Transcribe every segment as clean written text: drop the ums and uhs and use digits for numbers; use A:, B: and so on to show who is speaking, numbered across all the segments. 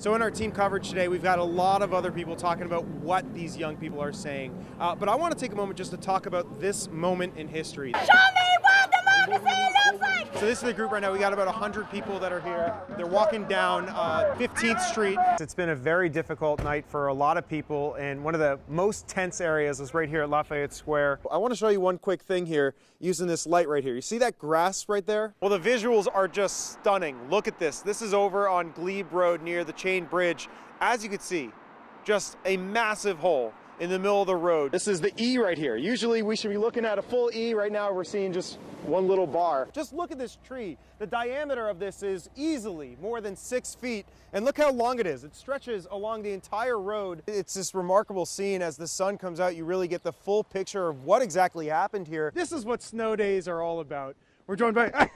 A: So in our team coverage today, we've got a lot of other people talking about what these young people are saying. But I want to take a moment just to talk about this moment in history.
B: Show me what democracy looks like!
A: So this is the group right now. We got about 100 people that are here. They're walking down 15th Street. It's been a very difficult night for a lot of people, and one of the most tense areas is right here at Lafayette Square. I want to show you one quick thing here using this light right here. You see that grass right there? Well, the visuals are just stunning. Look at this. This is over on Glebe Road near the Chain Bridge. As you can see, just a massive hole in the middle of the road. This is the E right here. Usually we should be looking at a full E. Right now we're seeing just one little bar. Just look at this tree. The diameter of this is easily more than 6 feet, and look how long it is. It stretches along the entire road. It's this remarkable scene. As the sun comes out, you really get the full picture of what exactly happened here. This is what snow days are all about. We're joined by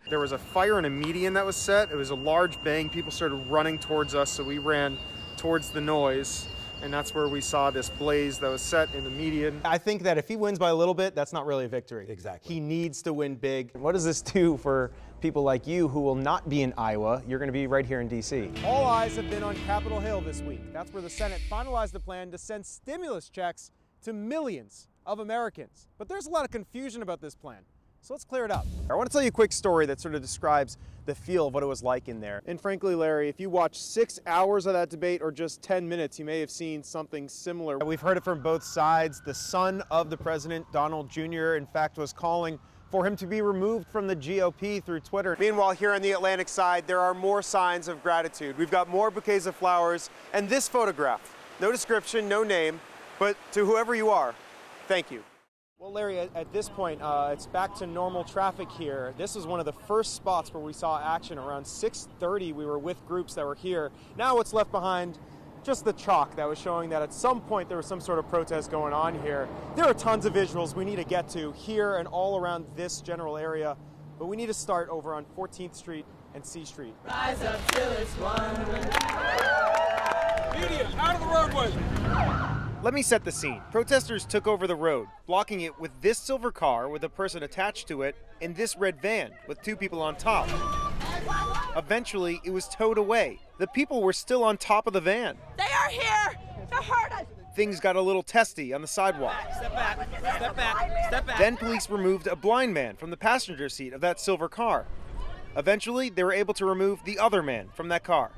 A: There was a fire in a median that was set. It was a large bang. People started running towards us, so we ran towards the noise. And that's where we saw this blaze that was set in the median. I think that if he wins by a little bit, that's not really a victory. Exactly. He needs to win big. What does this do for people like you who will not be in Iowa? You're going to be right here in D.C. All eyes have been on Capitol Hill this week. That's where the Senate finalized the plan to send stimulus checks to millions of Americans. But there's a lot of confusion about this plan. So let's clear it up. I want to tell you a quick story that sort of describes the feel of what it was like in there. And frankly, Larry, if you watch 6 hours of that debate or just 10 minutes, you may have seen something similar. We've heard it from both sides. The son of the president, Donald Jr., in fact, was calling for him to be removed from the GOP through Twitter. Meanwhile, here on the Atlantic side, there are more signs of gratitude. We've got more bouquets of flowers and this photograph. No description, no name, but to whoever you are, thank you. Well, Larry, at this point, it's back to normal traffic here. This was one of the first spots where we saw action. Around 6:30, we were with groups that were here. Now what's left behind, just the chalk that was showing that at some point there was some sort of protest going on here. There are tons of visuals we need to get to here and all around this general area, but we need to start over on 14th Street and C Street.
C: Rise up till it's won. Media, out of the roadway.
A: Let me set the scene. Protesters took over the road, blocking it with this silver car with a person attached to it and this red van with 2 people on top. Eventually, it was towed away. The people were still on top of the van.
B: They are here to hurt us.
A: Things got a little testy on the sidewalk.
C: Step back, step back, step back.
A: Then police removed a blind man from the passenger seat of that silver car. Eventually, they were able to remove the other man from that car.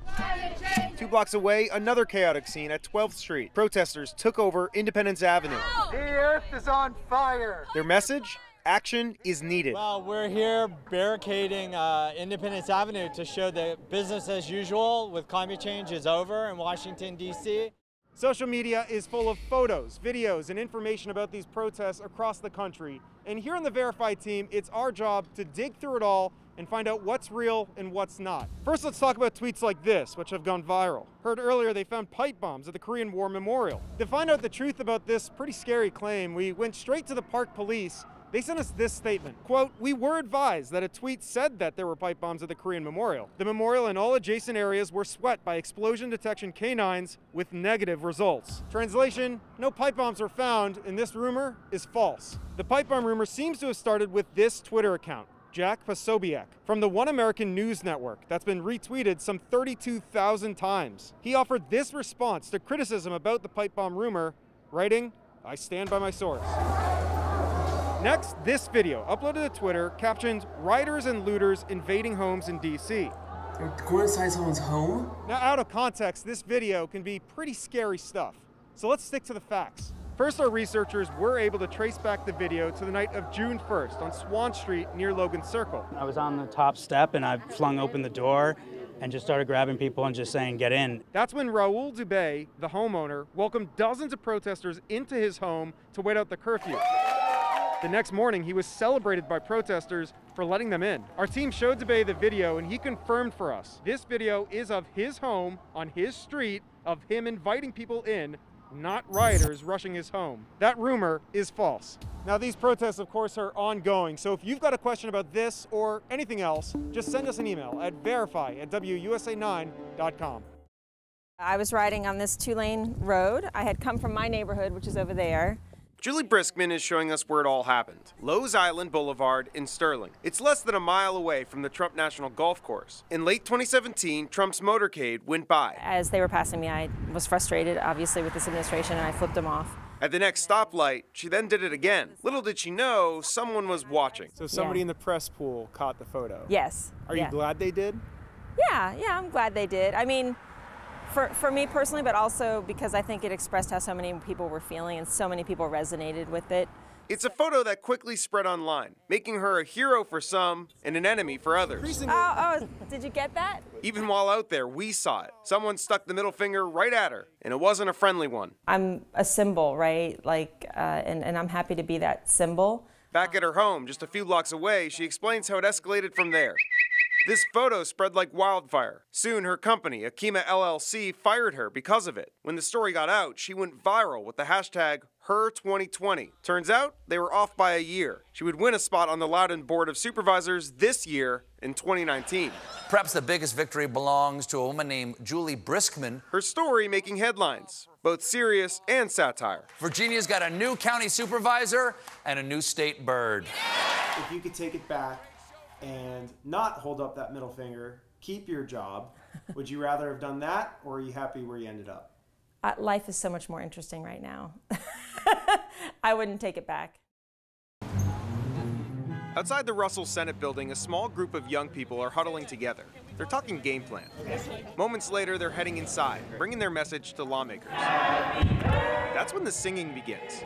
A: 2 blocks away, another chaotic scene at 12th Street. Protesters took over Independence Avenue.
D: The earth is on fire.
A: Their message? Action is needed.
E: Well, we're here barricading Independence Avenue to show that business as usual with climate change is over in Washington, D.C.
A: Social media is full of photos, videos, and information about these protests across the country. And here on the Verify team, it's our job to dig through it all and find out what's real and what's not. First, let's talk about tweets like this, which have gone viral. Heard earlier they found pipe bombs at the Korean War Memorial. To find out the truth about this pretty scary claim, we went straight to the Park Police. They sent us this statement, quote, "We were advised that a tweet said that there were pipe bombs at the Korean Memorial. The memorial and all adjacent areas were swept by explosion detection canines with negative results." Translation, no pipe bombs were found, and this rumor is false. The pipe bomb rumor seems to have started with this Twitter account, Jack Posobiec, from the One American News Network, that's been retweeted some 32,000 times. He offered this response to criticism about the pipe bomb rumor, writing, "I stand by my source." Next, this video, uploaded to Twitter, captioned, "Rioters and looters invading homes in D.C."
F: Go inside someone's home?
A: Now, out of context, this video can be pretty scary stuff. So let's stick to the facts. First, our researchers were able to trace back the video to the night of June 1st on Swan Street near Logan Circle.
G: I was on the top step and I flung open the door and just started grabbing people and just saying, "Get in."
A: That's when Raul Dubé, the homeowner, welcomed dozens of protesters into his home to wait out the curfew. The next morning, he was celebrated by protesters for letting them in. Our team showed Dubé the video and he confirmed for us. This video is of his home on his street, of him inviting people in, not rioters rushing his home. That rumor is false. Now, these protests, of course, are ongoing, so if you've got a question about this or anything else, just send us an email at verify@WUSA9.com.
H: I was riding on this 2-lane road. I had come from my neighborhood, which is over there.
A: Julie Briskman is showing us where it all happened. Lowe's Island Boulevard in Sterling. It's less than a mile away from the Trump National Golf Course. In late 2017, Trump's motorcade went by.
H: As they were passing me, I was frustrated, obviously, with this administration, and I flipped them off.
A: At the next stoplight, she then did it again. Little did she know, someone was watching. So somebody in the press pool caught the photo.
H: Yes.
A: Are you glad they did?
H: Yeah, I'm glad they did. I mean, for me personally, but also because I think it expressed how so many people were feeling and so many people resonated with it.
A: It's a photo that quickly spread online, making her a hero for some and an enemy for others.
H: Oh, did you get that?
A: Even while out there, we saw it. Someone stuck the middle finger right at her, and it wasn't a friendly one.
H: I'm a symbol, right? Like, and I'm happy to be that symbol.
A: Back at her home, just a few blocks away, she explains how it escalated from there. This photo spread like wildfire. Soon, her company, Akima LLC, fired her because of it. When the story got out, she went viral with the hashtag #her2020. Turns out, they were off by a year. She would win a spot on the Loudoun Board of Supervisors this year in 2019.
I: Perhaps the biggest victory belongs to a woman named Julie Briskman.
A: Her story making headlines, both serious and satire.
I: Virginia's got a new county supervisor and a new state bird.
A: If you could take it back and not hold up that middle finger, keep your job, would you rather have done that, or are you happy where you ended up?
H: Life is so much more interesting right now. I wouldn't take it back.
A: Outside the Russell Senate building, a small group of young people are huddling together. They're talking game plan. Moments later, they're heading inside, bringing their message to lawmakers. That's when the singing begins.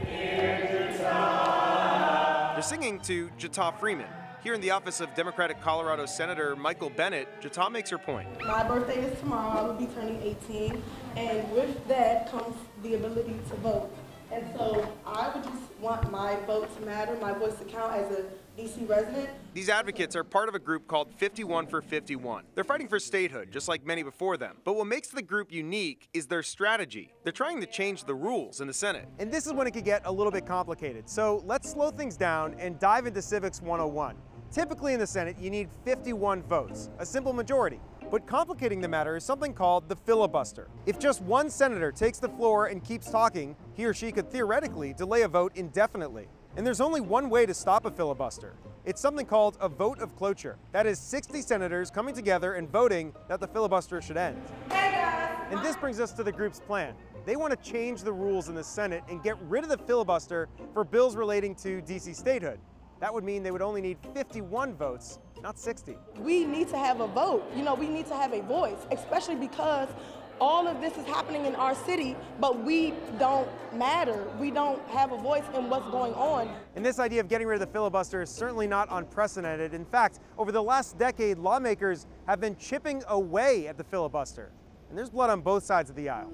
A: They're singing to Jata Freeman. Here in the office of Democratic Colorado Senator Michael Bennett, Jata makes her point.
J: My birthday is tomorrow. I will be turning 18. And with that comes the ability to vote. And so I would just want my vote to matter, my voice to count as a DC resident.
A: These advocates are part of a group called 51 for 51. They're fighting for statehood, just like many before them. But what makes the group unique is their strategy. They're trying to change the rules in the Senate. And this is when it could get a little bit complicated. So let's slow things down and dive into Civics 101. Typically in the Senate, you need 51 votes, a simple majority. But complicating the matter is something called the filibuster. If just one senator takes the floor and keeps talking, he or she could theoretically delay a vote indefinitely. And there's only one way to stop a filibuster. It's something called a vote of cloture. That is 60 senators coming together and voting that the filibuster should end. And this brings us to the group's plan. They want to change the rules in the Senate and get rid of the filibuster for bills relating to DC statehood. That would mean they would only need 51 votes, not 60.
J: We need to have a vote. You know, we need to have a voice, especially because all of this is happening in our city, but we don't matter. We don't have a voice in what's going on.
A: And this idea of getting rid of the filibuster is certainly not unprecedented. In fact, over the last decade, lawmakers have been chipping away at the filibuster. And there's blood on both sides of the aisle.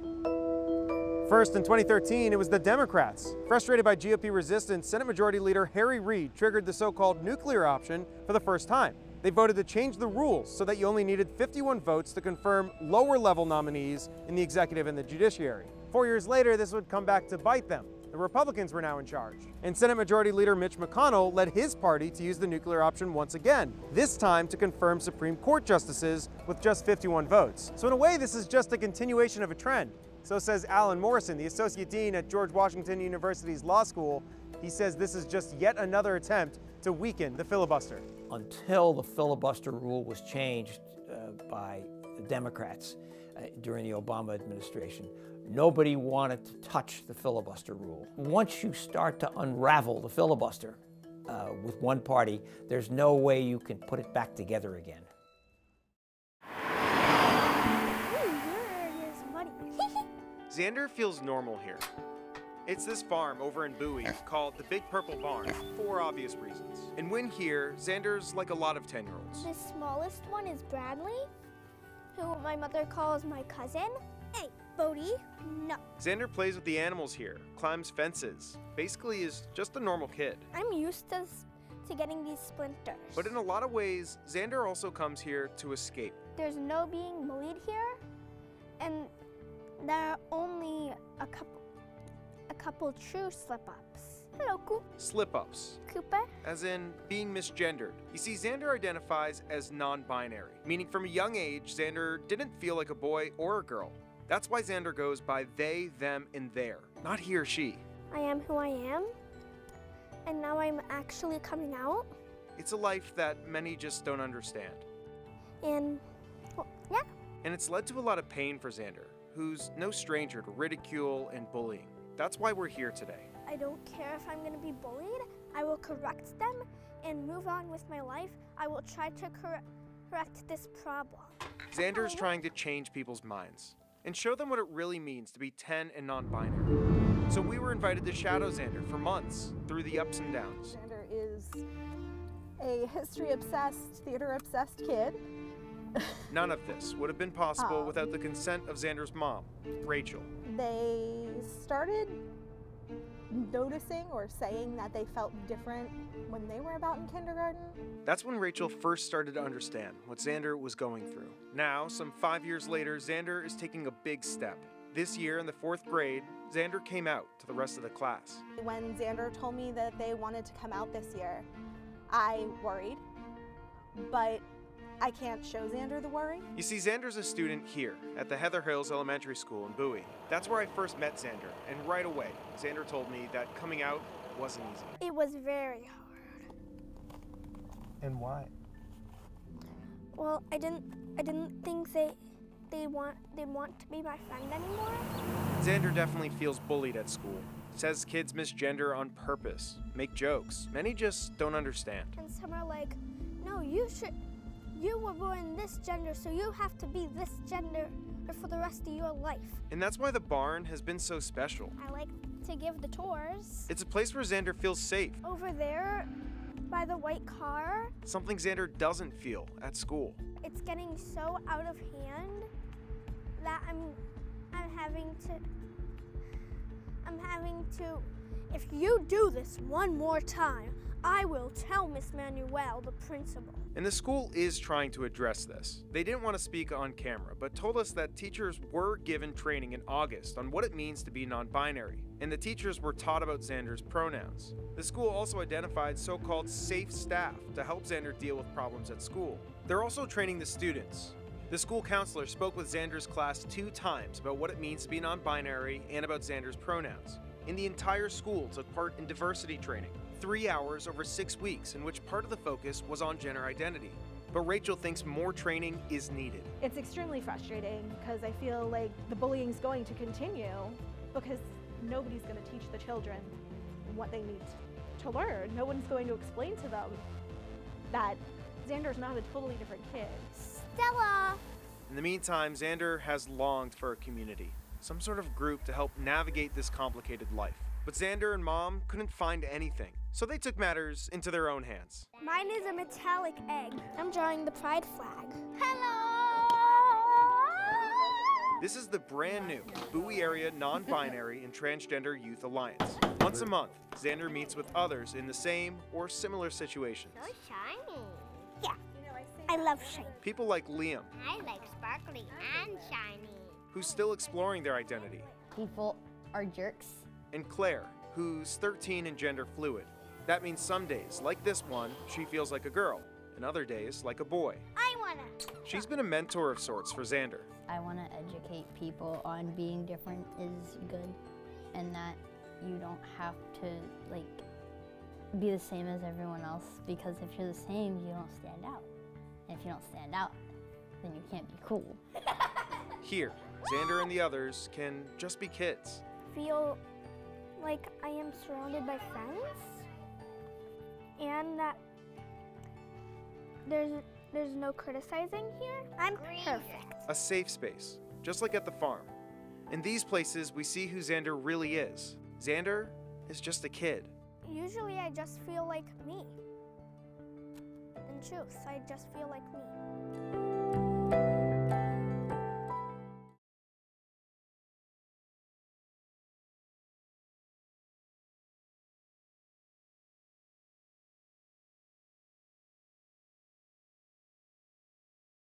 A: First, in 2013, it was the Democrats. Frustrated by GOP resistance, Senate Majority Leader Harry Reid triggered the so-called nuclear option for the first time. They voted to change the rules so that you only needed 51 votes to confirm lower-level nominees in the executive and the judiciary. 4 years later, this would come back to bite them. The Republicans were now in charge. And Senate Majority Leader Mitch McConnell led his party to use the nuclear option once again, this time to confirm Supreme Court justices with just 51 votes. So in a way, this is just a continuation of a trend. So says Alan Morrison, the Associate Dean at George Washington University's Law School. He says this is just yet another attempt to weaken the filibuster.
K: Until the filibuster rule was changed by the Democrats during the Obama administration, nobody wanted to touch the filibuster rule. Once you start to unravel the filibuster with one party, there's no way you can put it back together again.
A: Xander feels normal here. It's this farm over in Bowie called the Big Purple Barn for obvious reasons. And when here, Xander's like a lot of 10-year-olds.
L: The smallest one is Bradley, who my mother calls my cousin. Hey, Bodie, no.
A: Xander plays with the animals here, climbs fences, basically is just a normal kid.
L: I'm used to getting these splinters.
A: But in a lot of ways, Xander also comes here to escape.
L: There's no being bullied here, and there are only a couple true slip-ups. Hello, Coop.
A: Slip-ups.
L: Cooper.
A: As in being misgendered. You see, Xander identifies as non-binary, meaning from a young age, Xander didn't feel like a boy or a girl. That's why Xander goes by they, them, and their, not he or she.
L: I am who I am, and now I'm actually coming out.
A: It's a life that many just don't understand.
L: And, well, yeah.
A: And it's led to a lot of pain for Xander, who's no stranger to ridicule and bullying. That's why we're here today.
L: I don't care if I'm gonna be bullied. I will correct them and move on with my life. I will try to correct this problem.
A: Xander is trying to change people's minds and show them what it really means to be 10 and non-binary. So we were invited to shadow Xander for months through the ups and downs.
M: Xander is a history-obsessed, theater-obsessed kid.
A: None of this would have been possible without the consent of Xander's mom, Rachel.
M: They started noticing or saying that they felt different when they were about in kindergarten.
A: That's when Rachel first started to understand what Xander was going through. Now, some 5 years later, Xander is taking a big step. This year, in the 4th grade, Xander came out to the rest of the class.
M: When Xander told me that they wanted to come out this year, I worried, but I can't show Xander the worry.
A: You see, Xander's a student here at the Heather Hills Elementary School in Bowie. That's where I first met Xander, and right away, Xander told me that coming out wasn't easy.
L: It was very hard.
A: And why?
L: Well, I didn't think they want to be my friend anymore.
A: Xander definitely feels bullied at school. Says kids misgender on purpose, make jokes. Many just don't understand.
L: And some are like, no, you were born this gender, so you have to be this gender for the rest of your life.
A: And that's why the barn has been so special.
L: I like to give the tours.
A: It's a place where Xander feels safe.
L: Over there, by the white car.
A: Something Xander doesn't feel at school.
L: It's getting so out of hand that I'm having to, if you do this one more time, I will tell Miss Manuel, the principal.
A: And the school is trying to address this. They didn't want to speak on camera, but told us that teachers were given training in August on what it means to be non-binary, and the teachers were taught about Xander's pronouns. The school also identified so-called safe staff to help Xander deal with problems at school. They're also training the students. The school counselor spoke with Xander's class 2 times about what it means to be non-binary and about Xander's pronouns. And the entire school took part in diversity training, 3 hours over 6 weeks, in which part of the focus was on gender identity. But Rachel thinks more training is needed.
M: It's extremely frustrating because I feel like the bullying is going to continue because nobody's going to teach the children what they need to learn. No one's going to explain to them that Xander's not a totally different kid.
L: Stella!
A: In the meantime, Xander has longed for a community, some sort of group to help navigate this complicated life. But Xander and Mom couldn't find anything, so they took matters into their own hands.
L: Mine is a metallic egg. I'm drawing the pride flag. Hello!
A: This is the brand new Bowie Area Non-Binary and Transgender Youth Alliance. Once a month, Xander meets with others in the same or similar situations.
L: So shiny. Yeah, I love shiny.
A: People like Liam,
L: I like sparkly and shiny.
A: who's still exploring their identity.
N: People are jerks.
A: And Claire, who's 13 and gender fluid. That means some days, like this one, she feels like a girl, and other days like a boy.
L: I wanna.
A: She's been a mentor of sorts for Xander.
N: I want to educate people on being different is good, and that you don't have to be the same as everyone else, because if you're the same, you don't stand out. And if you don't stand out, then you can't be cool.
A: Here, Xander and the others can just be kids.
L: Feel like I am surrounded by friends, and that there's no criticizing here. I'm perfect.
A: A safe space, just like at the farm. In these places, we see who Xander really is. Xander is just a kid.
L: Usually I just feel like me. In truth, I just feel like me.